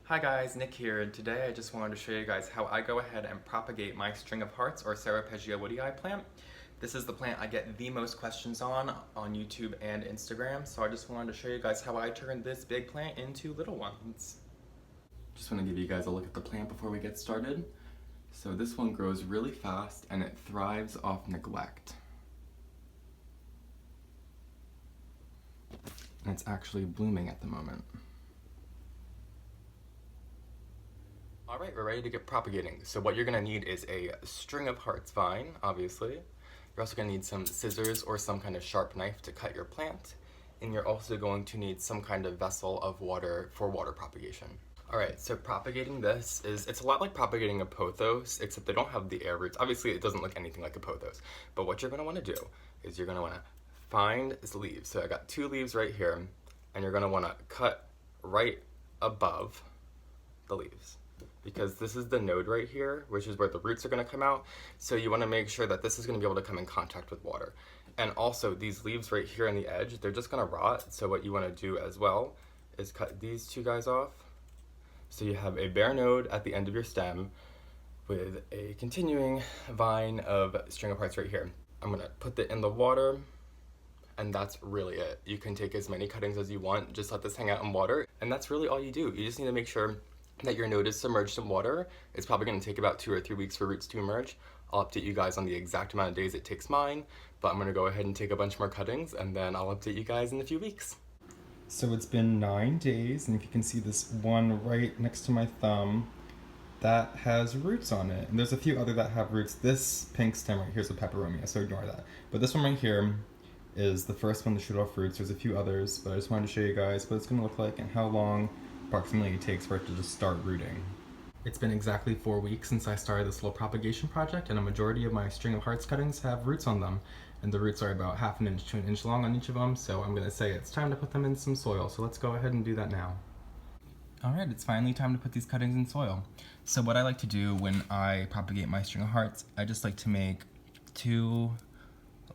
Hi guys, Nick here. Today I just wanted to show you guys how I go ahead and propagate my string of hearts or Ceropegia woodii plant. This is the plant I get the most questions on YouTube and Instagram, so I just wanted to show you guys how I turn this big plant into little ones. Just want to give you guys a look at the plant before we get started. So this one grows really fast and it thrives off neglect. And it's actually blooming at the moment. Alright, we're ready to get propagating. So what you're going to need is a string of hearts vine, obviously. You're also going to need some scissors or some kind of sharp knife to cut your plant. And you're also going to need some kind of vessel of water for water propagation. Alright, so propagating this it's a lot like propagating a pothos, except they don't have the air roots. Obviously it doesn't look anything like a pothos. But what you're going to want to do is you're going to want to find the leaves. So I got 2 leaves right here, and you're going to want to cut right above the leaves, because this is the node right here, which is where the roots are going to come out. So you want to make sure that this is going to be able to come in contact with water. And also these leaves right here on the edge, they're just going to rot. So what you want to do as well is cut these 2 guys off. So you have a bare node at the end of your stem with a continuing vine of string of hearts right here. I'm going to put it in the water, and that's really it. You can take as many cuttings as you want, just let this hang out in water, and that's really all you do. You just need to make sure that your node is submerged in water. It's probably going to take about 2 or 3 weeks for roots to emerge. I'll update you guys on the exact amount of days it takes mine, but I'm going to go ahead and take a bunch more cuttings, and then I'll update you guys in a few weeks. So it's been 9 days, and if you can see this one right next to my thumb, that has roots on it. And there's a few other that have roots. This pink stem right here is a peperomia, so ignore that. But this one right here is the first one to shoot off roots. There's a few others, but I just wanted to show you guys what it's going to look like and how long approximately it takes for it to just start rooting. It's been exactly 4 weeks since I started this little propagation project, and a majority of my string of hearts cuttings have roots on them, and the roots are about 1/2 inch to 1 inch long on each of them. So I'm going to say it's time to put them in some soil, so let's go ahead and do that now. Alright, it's finally time to put these cuttings in soil. So what I like to do when I propagate my string of hearts, I just like to make 2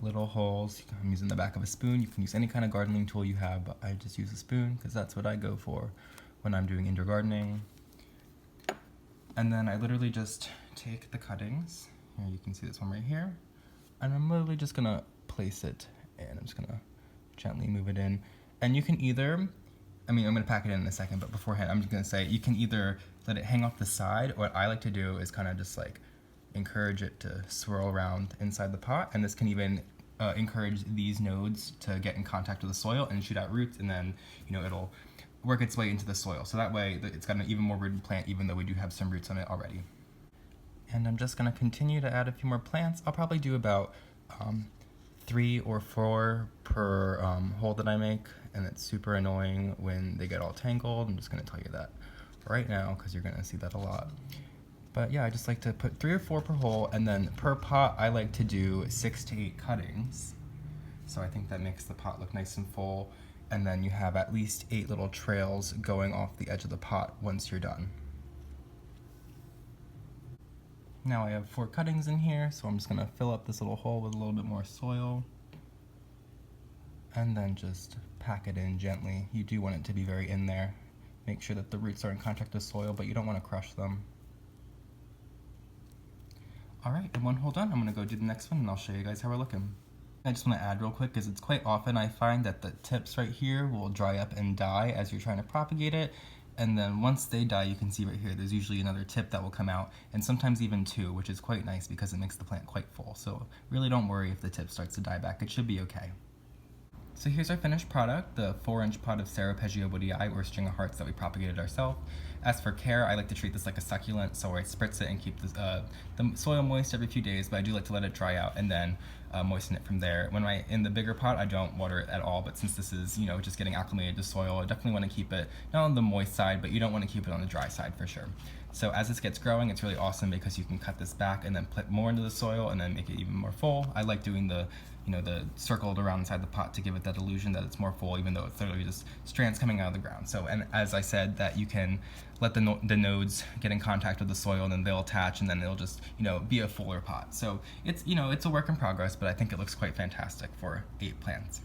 little holes. I'm using the back of a spoon. You can use any kind of gardening tool you have, but I just use a spoon because that's what I go for when I'm doing indoor gardening. And then I literally just take the cuttings, here you can see this one right here, and I'm literally just gonna place it in. I'm just gonna gently move it in. And you can either, I'm gonna pack it in a second, but beforehand I'm just gonna say you can either let it hang off the side. What I like to do is kind of just like encourage it to swirl around inside the pot, and this can even encourage these nodes to get in contact with the soil and shoot out roots, and then it'll work its way into the soil. So that way it's got an even more rooted plant, even though we do have some roots on it already. And I'm just gonna continue to add a few more plants. I'll probably do about 3 or 4 per hole that I make, and it's super annoying when they get all tangled. I'm just gonna tell you that right now because you're gonna see that a lot. But yeah, I just like to put 3 or 4 per hole, and then per pot I like to do 6 to 8 cuttings. So I think that makes the pot look nice and full, and then you have at least 8 little trails going off the edge of the pot once you're done. Now I have 4 cuttings in here, so I'm just gonna fill up this little hole with a little bit more soil, and then just pack it in gently. You do want it to be very in there. Make sure that the roots are in contact with soil, but you don't want to crush them. Alright, and one hole done. I'm gonna go do the next one, and I'll show you guys how we're looking. I just want to add real quick, because it's quite often I find that the tips right here will dry up and die as you're trying to propagate it, and then once they die, you can see right here there's usually another tip that will come out, and sometimes even 2, which is quite nice because it makes the plant quite full. So really don't worry if the tip starts to die back, it should be okay. So here's our finished product, the 4-inch pot of Ceropegia woodii, or string of hearts that we propagated ourselves. As for care, I like to treat this like a succulent, so I spritz it and keep the soil moist every few days, but I do like to let it dry out and then moisten it from there. When in the bigger pot, I don't water it at all, but since this is just getting acclimated to soil, I definitely want to keep it not on the moist side, but you don't want to keep it on the dry side for sure. So as this gets growing, it's really awesome because you can cut this back and then put more into the soil and then make it even more full. I like doing the circled around inside the pot to give it that illusion that it's more full, even though it's literally just strands coming out of the ground. So, and as I said, that you can let the nodes get in contact with the soil, and then they'll attach, and then it'll just be a fuller pot. So it's it's a work in progress, but I think it looks quite fantastic for 8 plants.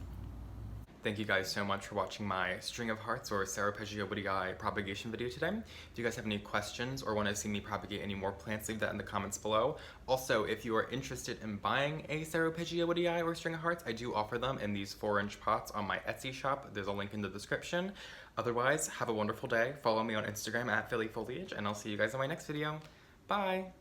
Thank you guys so much for watching my String of Hearts or Ceropegia woodii propagation video today. If you guys have any questions or want to see me propagate any more plants, leave that in the comments below. Also, if you are interested in buying a Ceropegia woodii or String of Hearts, I do offer them in these 4-inch pots on my Etsy shop. There's a link in the description. Otherwise, have a wonderful day. Follow me on Instagram at Philly Foliage, and I'll see you guys in my next video. Bye!